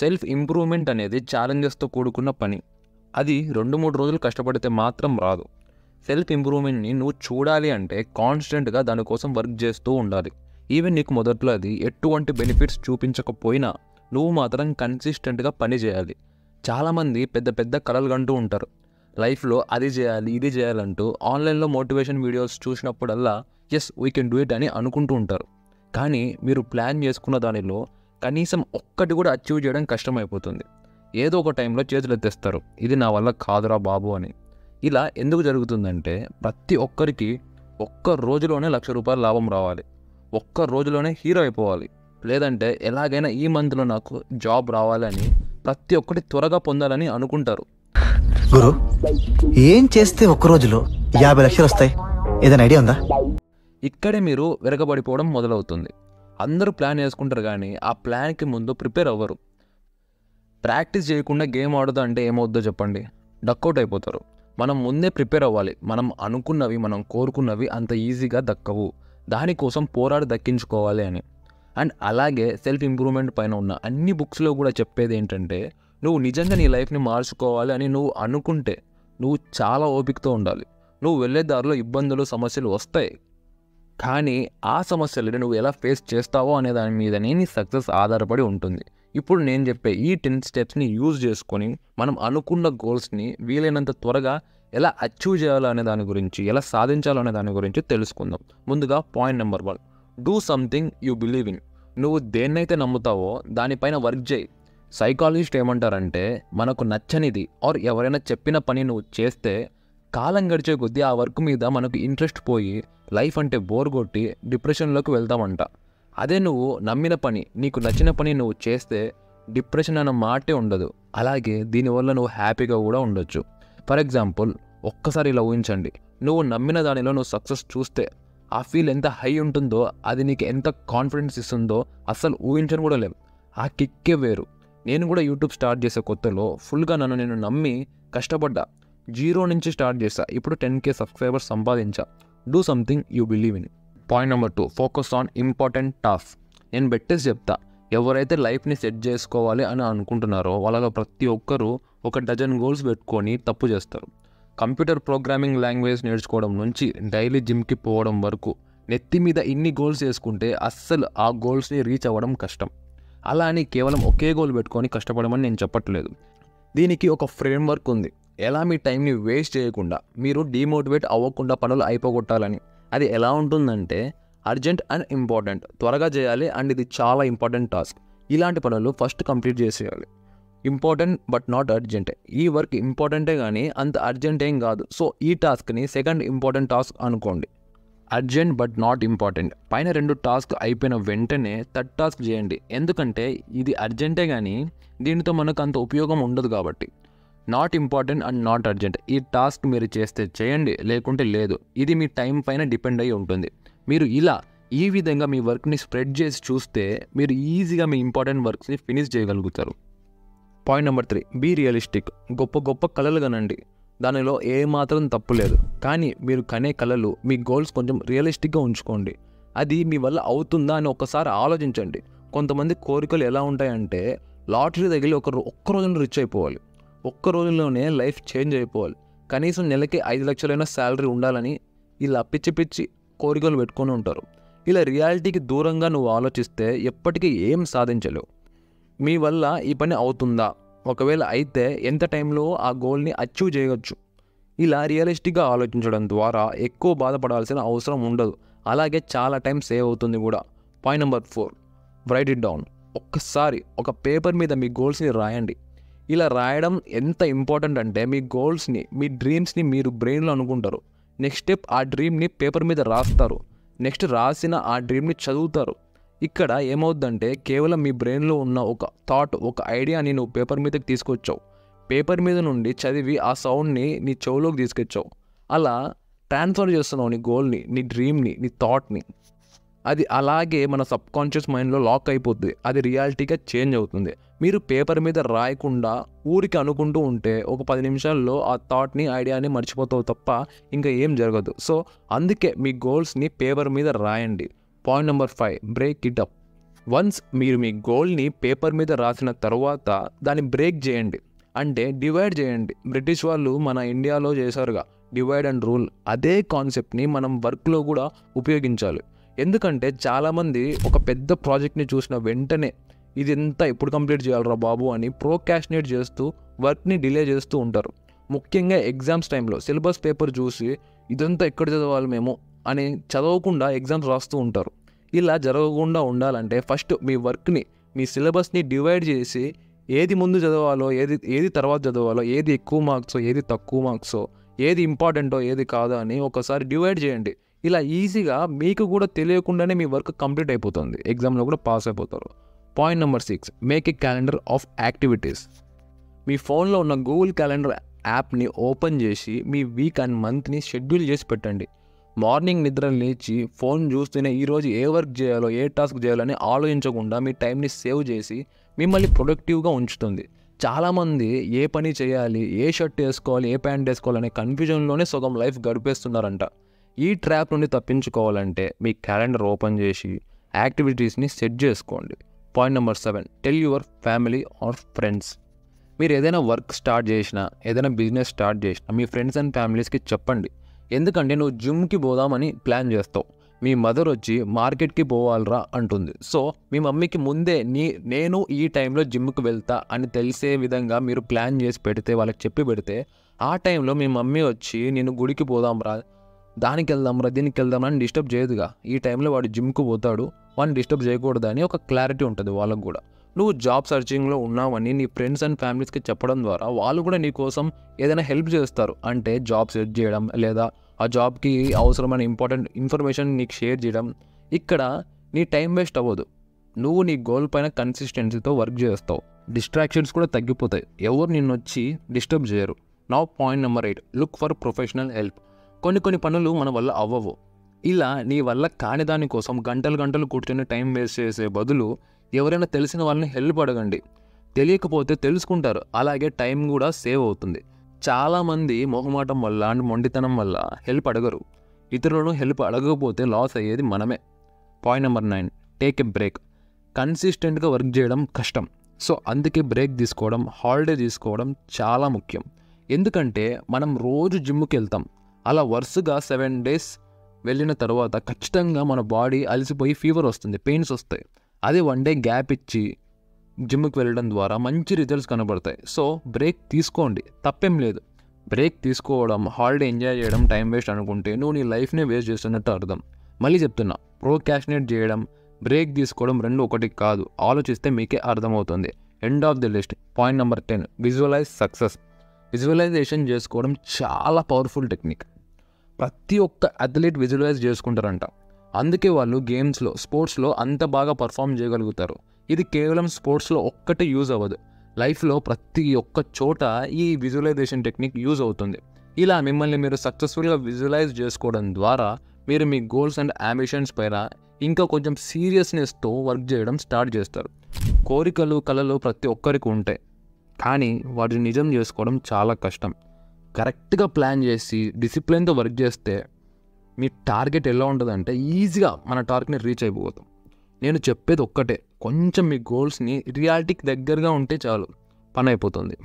Self improvement అనేది ఛాలెంజెస్తో కూడుకున్న పని. అది 2-3 రోజులు కష్టపడితే మాత్రం రాదు. సెల్ఫ్ ఇంప్రూవ్మెంట్ని నువ్వు చూడాలి అంటే కాన్స్టెంట్గా దానికోసం వర్క్ చేస్తూ ఉండాలి. ఈవెన్ నీకు మొదట్లో అది ఎటువంటి బెనిఫిట్స్ చూపించకపోయినా నువ్వు మాత్రం కన్సిస్టెంట్గా పని చేయాలి. చాలామంది పెద్ద పెద్ద కలలు కంటూ ఉంటారు. లైఫ్లో అది చేయాలి ఇది చేయాలంటూ ఆన్లైన్లో మోటివేషన్ వీడియోస్ చూసినప్పుడల్లా yes we can do it అని అనుకుంటూ ఉంటారు. కానీ మీరు ప్లాన్ చేసుకున్న దానిలో కనీసం ఒక్కటి కూడా అచీవ్ చేయడం కష్టమైపోతుంది. ఏదో ఒక టైంలో చేతులు ఎత్తేస్తారు, ఇది నా వల్ల కాదురా బాబు అని. ఇలా ఎందుకు జరుగుతుందంటే ప్రతి ఒక్కరికి ఒక్క రోజులోనే ₹1,00,000 లాభం రావాలి, ఒక్క రోజులోనే హీరో అయిపోవాలి, లేదంటే ఎలాగైనా ఈ మంత్లో నాకు జాబ్ రావాలి అని ప్రతి ఒక్కటి త్వరగా పొందాలని అనుకుంటారు. గురు, ఏం చేస్తే ఒక్క రోజులో 50 లక్షలు వస్తాయి? ఏదైనా ఐడియా ఉందా? ఇక్కడే మీరు వెరగబడిపోవడం మొదలవుతుంది. అందరూ ప్లాన్ వేసుకుంటారు కానీ ఆ ప్లాన్కి ముందు ప్రిపేర్ అవ్వరు. ప్రాక్టీస్ చేయకుండా గేమ్ ఆడుతా అంటే ఏమవుద్దో చెప్పండి, డక్అవుట్ అయిపోతారు. మనం ముందే ప్రిపేర్ అవ్వాలి. మనం అనుకున్నవి మనం కోరుకున్నవి అంత ఈజీగా దక్కవు, దానికోసం పోరాడి దక్కించుకోవాలి అని. అండ్ అలాగే సెల్ఫ్ ఇంప్రూవ్మెంట్ పైన ఉన్న అన్ని బుక్స్లో కూడా చెప్పేది ఏంటంటే నువ్వు నిజంగా నీ లైఫ్ని మార్చుకోవాలి అని నువ్వు అనుకుంటే నువ్వు చాలా ఓపికతో ఉండాలి. నువ్వు వెళ్ళే దారిలో ఇబ్బందులు సమస్యలు వస్తాయి, కానీ ఆ సమస్యలని నువ్వు ఎలా ఫేస్ చేస్తావో అనే దాని మీదనే నీ సక్సెస్ ఆధారపడి ఉంటుంది. ఇప్పుడు నేను చెప్పే ఈ 10 స్టెప్స్ని యూజ్ చేసుకొని మనం అనుకున్న గోల్స్ని వీలైనంత త్వరగా ఎలా అచీవ్ చేయాలో అనే దాని గురించి, ఎలా సాధించాలో అనే దాని గురించి తెలుసుకుందాం. ముందుగా point number 1, do something you believe in. నువ్వు దేన్నైతే నమ్ముతావో దానిపైన వర్క్ చేయి. సైకాలజిస్ట్ ఏమంటారంటే మనకు నచ్చనిది ఆర్ ఎవరైనా చెప్పిన పని నువ్వు చేస్తే కాలం గడిచే కొద్దీ ఆ వర్క్ మీద మనకు ఇంట్రెస్ట్ పోయి లైఫ్ అంటే బోర్ కొట్టి డిప్రెషన్లోకి వెళ్తామంట. అదే నువ్వు నమ్మిన పని, నీకు నచ్చిన పని నువ్వు చేస్తే డిప్రెషన్ అన్న మాటే ఉండదు. అలాగే దీనివల్ల నువ్వు హ్యాపీగా కూడా ఉండొచ్చు. ఫర్ ఎగ్జాంపుల్, ఒక్కసారి ఇలా ఊహించండి, నువ్వు నమ్మిన దానిలో నువ్వు సక్సెస్ చూస్తే ఆ ఫీల్ ఎంత హై ఉంటుందో, అది నీకు ఎంత కాన్ఫిడెన్స్ ఇస్తుందో అస్సలు ఊహించని కూడా లేవు. ఆ కిక్కే వేరు. నేను కూడా యూట్యూబ్ స్టార్ట్ చేసే కొత్తలో ఫుల్గా నేను నమ్మి కష్టపడ్డా. 0 నుంచి స్టార్ట్ చేశా, ఇప్పుడు 10K సబ్స్క్రైబర్స్ సంపాదించా. Do something you believe in. Point number 2, focus on important task. నేను బెట్టేసి చెప్తా, ఎవరైతే లైఫ్ని సెట్ చేసుకోవాలి అని అనుకుంటున్నారో వాళ్ళలో ప్రతి ఒక్కరూ ఒక డజన్ గోల్స్ పెట్టుకొని తప్పు చేస్తారు. కంప్యూటర్ ప్రోగ్రామింగ్ లాంగ్వేజ్ నేర్చుకోవడం నుంచి డైలీ జిమ్కి పోవడం వరకు నెత్తి మీద ఇన్ని గోల్స్ వేసుకుంటే అస్సలు ఆ గోల్స్ని రీచ్ అవ్వడం కష్టం. అలా అని కేవలం ఒకే గోల్ పెట్టుకొని కష్టపడమని నేను చెప్పట్లేదు. దీనికి ఒక ఫ్రేమ్వర్క్ ఉంది, ఎలా మీ టైంని వేస్ట్ చేయకుండా మీరు డిమోటివేట్ అవ్వకుండా పనులు అయిపోగొట్టాలని. అది ఎలా ఉంటుందంటే అర్జెంట్ అండ్ ఇంపార్టెంట్, త్వరగా చేయాలి అండ్ ఇది చాలా ఇంపార్టెంట్ టాస్క్. ఇలాంటి పనులు ఫస్ట్ కంప్లీట్ చేసేయాలి. Important but not urgent. ఈ వర్క్ ఇంపార్టెంటే కానీ అంత అర్జెంట్ ఏం కాదు, సో ఈ టాస్క్ని సెకండ్ ఇంపార్టెంట్ టాస్క్ అనుకోండి. Urgent but not important. పైన 2 టాస్క్ అయిపోయిన వెంటనే థర్డ్ టాస్క్ చేయండి, ఎందుకంటే ఇది అర్జెంటే కానీ దీనితో మనకు అంత ఉపయోగం ఉండదు కాబట్టి. Not important and not urgent, ఈ టాస్క్ మీరు చేస్తే చేయండి, లేకుంటే లేదు. ఇది మీ టైం పైన డిపెండ్ అయ్యి ఉంటుంది. మీరు ఈ విధంగా మీ వర్క్ని స్ప్రెడ్ చేసి చూస్తే మీరు ఈజీగా మీ ఇంపార్టెంట్ వర్క్స్ని ఫినిష్ చేయగలుగుతారు. Point number 3, be realistic. గొప్ప కళలు కనండి, దానిలో ఏమాత్రం తప్పు లేదు. కానీ మీరు కనే కళలు, మీ గోల్స్ కొంచెం రియలిస్టిక్గా ఉంచుకోండి. అది మీ వల్ల అవుతుందా అని ఒకసారి ఆలోచించండి. కొంతమంది కోరికలు ఎలా ఉంటాయంటే లాటరీ తగిలి ఒక్క రోజులో రిచ్ అయిపోవాలి, ఒక్క రోజుల్లోనే లైఫ్ చేంజ్ అయిపోవాలి, కనీసం నెలకి 5 లక్షలైనా శాలరీ ఉండాలని ఇలా పిచ్చి కోరికలు పెట్టుకొని ఉంటారు. ఇలా రియాలిటీకి దూరంగా నువ్వు ఆలోచిస్తే ఎప్పటికీ ఏం సాధించలేవు. మీ వల్ల ఈ పని అవుతుందా, ఒకవేళ అయితే ఎంత టైంలో ఆ గోల్ని అచీవ్ చేయవచ్చు. ఇలా రియలిస్టిక్గా ఆలోచించడం ద్వారా ఎక్కువ బాధపడాల్సిన అవసరం ఉండదు, అలాగే చాలా టైం సేవ్ అవుతుంది కూడా. Point number 4, right it down. ఒక్కసారి ఒక పేపర్ మీద మీ గోల్స్ని రాయండి. ఇలా రాయడం ఎంత ఇంపార్టెంట్ అంటే మీ గోల్స్ని, మీ డ్రీమ్స్ని మీరు బ్రెయిన్లో అనుకుంటారు. నెక్స్ట్ స్టెప్ ఆ డ్రీమ్ని పేపర్ మీద రాస్తారు. నెక్స్ట్ రాసిన ఆ డ్రీమ్ని చదువుతారు. ఇక్కడ ఏమవుద్దంటే కేవలం మీ బ్రెయిన్లో ఉన్న ఒక థాట్, ఒక ఐడియాని నువ్వు పేపర్ మీదకి తీసుకొచ్చావు. పేపర్ మీద నుండి చదివి ఆ సౌండ్ని నీ చెవులోకి తీసుకొచ్చావు. అలా ట్రాన్స్ఫర్ చేస్తున్నావు నీ గోల్ని, నీ డ్రీమ్ని, నీ థాట్ని. అది అలాగే మన సబ్కాన్షియస్ మైండ్లో లాక్ అయిపోతుంది, అది రియాలిటీగా చేంజ్ అవుతుంది. మీరు పేపర్ మీద రాయకుండా ఊరికి అనుకుంటూ ఉంటే ఒక 10 నిమిషాల్లో ఆ థాట్ని, ఐడియాని మర్చిపోతావు తప్ప ఇంకా ఏం జరగదు. సో అందుకే మీ గోల్స్ని పేపర్ మీద రాయండి. Point number 5, break it up. Once మీరు మీ గోల్ని పేపర్ మీద రాసిన తర్వాత దాన్ని బ్రేక్ చేయండి, అంటే డివైడ్ చేయండి. బ్రిటిష్ వాళ్ళు మన ఇండియాలో చేశారుగా డివైడ్ అండ్ రూల్, అదే కాన్సెప్ట్ని మనం వర్క్లో కూడా ఉపయోగించాలి. ఎందుకంటే చాలామంది ఒక పెద్ద ప్రాజెక్ట్ని చూసిన వెంటనే ఇది ఎంత ఎప్పుడు కంప్లీట్ చేయాలరా బాబు అని ప్రోకాస్టినేట్ చేస్తూ వర్క్ని డిలే చేస్తూ ఉంటారు. ముఖ్యంగా ఎగ్జామ్స్ టైంలో సిలబస్ పేపర్ చూసి ఇదంతా ఎక్కడ చదవాలి మేము అని చదవకుండా ఎగ్జామ్స్ రాస్తూ ఉంటారు. ఇలా జరగకుండా ఉండాలంటే ఫస్ట్ మీ వర్క్ని, మీ సిలబస్ని డివైడ్ చేసి ఏది ముందు చదవాలో, ఏది తర్వాత చదవాలో, ఏది ఎక్కువ మార్క్సో, ఏది తక్కువ మార్క్సో, ఏది ఇంపార్టెంటో ఏది కాదో అని ఒకసారి డివైడ్ చేయండి. ఇలా ఈజీగా మీకు కూడా తెలియకుండానే మీ వర్క్ కంప్లీట్ అయిపోతుంది, ఎగ్జామ్లో కూడా పాస్ అయిపోతారు. Point number 6, make a calendar of activities. మీ ఫోన్లో ఉన్న గూగుల్ క్యాలెండర్ యాప్ని ఓపెన్ చేసి మీ వీక్ అండ్ మంత్ని షెడ్యూల్ చేసి పెట్టండి. మార్నింగ్ నిద్ర లేచి ఫోన్ చూస్తూనే ఈరోజు ఏ వర్క్ చేయాలో, ఏ టాస్క్ చేయాలని ఆలోచించకుండా మీ టైంని సేవ్ చేసి మిమ్మల్ని ప్రొడక్టివ్గా ఉంచుతుంది. చాలామంది ఏ పని చేయాలి, ఏ షర్ట్ వేసుకోవాలి, ఏ ప్యాంట్ వేసుకోవాలి అనే కన్ఫ్యూజన్లోనే సగం లైఫ్ గడిపేస్తున్నారంట. ఈ ట్రాప్ నుండి తప్పించుకోవాలంటే మీ క్యాలెండర్ ఓపెన్ చేసి యాక్టివిటీస్ని సెట్ చేసుకోండి. Point number 7, tell your family or friends. మీరు ఏదైనా వర్క్ స్టార్ట్ చేసినా, ఏదైనా బిజినెస్ స్టార్ట్ చేసినా మీ ఫ్రెండ్స్ అండ్ ఫ్యామిలీస్కి చెప్పండి. ఎందుకంటే నువ్వు జిమ్కి పోదామని ప్లాన్ చేస్తావు, మీ మదర్ వచ్చి మార్కెట్కి పోవాలరా అంటుంది. సో మీ మమ్మీకి ముందే నేను ఈ టైంలో జిమ్కి వెళ్తా అని తెలిసే విధంగా మీరు ప్లాన్ చేసి పెడితే, వాళ్ళకి చెప్పి పెడితే, ఆ టైంలో మీ మమ్మీ వచ్చి నేను గుడికి పోదాంరా, దానికి వెళ్దాంరా, దీనికి వెళ్దాం అని డిస్టర్బ్ చేయదుగా. ఈ టైంలో వాడు జిమ్కి పోతాడు, వాడిని డిస్టర్బ్ చేయకూడదని ఒక క్లారిటీ ఉంటుంది వాళ్ళకు కూడా. నువ్వు జాబ్ సర్చింగ్లో ఉన్నావని నీ ఫ్రెండ్స్ అండ్ ఫ్యామిలీస్కి చెప్పడం ద్వారా వాళ్ళు కూడా నీ కోసం ఏదైనా హెల్ప్ చేస్తారు. అంటే జాబ్ సెట్ చేయడం, లేదా ఆ జాబ్కి అవసరమైన ఇంపార్టెంట్ ఇన్ఫర్మేషన్ నీకు షేర్ చేయడం. ఇక్కడ నీ టైం వేస్ట్ అవ్వదు, నువ్వు నీ గోల్ పైన కన్సిస్టెన్సీతో వర్క్ చేస్తావు, డిస్ట్రాక్షన్స్ కూడా తగ్గిపోతాయి, ఎవరు నిన్ను వచ్చి డిస్టర్బ్ చేయరు. Now point number 8, look for professional help. కొన్ని పనులు మన వల్ల అవ్వవు. ఇలా నీ వల్ల కాని దానికోసం గంటలు కూర్చొని టైం వేస్ట్ చేసే బదులు ఎవరైనా తెలిసిన వాళ్ళని హెల్ప్ అడగండి. తెలియకపోతే తెలుసుకుంటారు, అలాగే టైం కూడా సేవ్ అవుతుంది. చాలామంది మొహమాటం వల్ల అండ్ మొండితనం వల్ల హెల్ప్ అడగరు. ఇతరులను హెల్ప్ అడగకపోతే లాస్ అయ్యేది మనమే. Point number 9, take a break. కన్సిస్టెంట్గా వర్క్ చేయడం కష్టం, సో అందుకే బ్రేక్ తీసుకోవడం, హాలిడే తీసుకోవడం చాలా ముఖ్యం. ఎందుకంటే మనం రోజు జిమ్కి వెళ్తాం, అలా వరుసగా 7 days వెళ్ళిన తర్వాత ఖచ్చితంగా మన బాడీ అలసిపోయి ఫీవర్ వస్తుంది, పెయిన్స్ వస్తాయి. అదే 1 day గ్యాప్ ఇచ్చి జిమ్కి వెళ్ళడం ద్వారా మంచి రిజల్ట్స్ కనబడతాయి. సో బ్రేక్ తీసుకోండి, తప్పేం లేదు. బ్రేక్ తీసుకోవడం, హాలిడే ఎంజాయ్ చేయడం టైం వేస్ట్ అనుకుంటే నువ్వు నీ లైఫ్నే వేస్ట్ చేస్తున్నట్టు అర్థం. మళ్ళీ చెప్తున్నా, ప్రోకాస్టినేట్ చేయడం, బ్రేక్ తీసుకోవడం రెండు ఒకటి కాదు. ఆలోచిస్తే మీకే అర్థమవుతుంది. End of the list, point number 10, visualise success. Visualisation చేసుకోవడం చాలా పవర్ఫుల్ టెక్నిక్. ప్రతి ఒక్క అథ్లీట్ విజువలైజ్ చేసుకుంటారంట, అందుకే వాళ్ళు గేమ్స్లో, స్పోర్ట్స్లో అంత బాగా పర్ఫామ్ చేయగలుగుతారు. ఇది కేవలం స్పోర్ట్స్లో ఒక్కటే యూజ్ అవ్వదు, లైఫ్లో ప్రతి ఒక్క చోట ఈ విజువలైజేషన్ టెక్నిక్ యూజ్ అవుతుంది. ఇలా మిమ్మల్ని మీరు సక్సెస్ఫుల్గా విజువలైజ్ చేసుకోవడం ద్వారా మీరు మీ గోల్స్ అండ్ అంబిషన్స్ పైన ఇంకా కొంచెం సీరియస్నెస్తో వర్క్ చేయడం స్టార్ట్ చేస్తారు. కోరికలు, కళలు ప్రతి ఒక్కరికి ఉంటాయి, కానీ వాటిని నిజం చేసుకోవడం చాలా కష్టం. కరెక్ట్గా ప్లాన్ చేసి డిసిప్లిన్తో వర్క్ చేస్తే మీ టార్గెట్ ఎలా ఉంటుందంటే ఈజీగా మన టార్గెట్ని రీచ్ అయిపోతాం. నేను చెప్పేది ఒక్కటే, కొంచెం మీ గోల్స్ని రియాలిటీకి దగ్గరగా ఉంటే చాలు, పని అయిపోతుంది.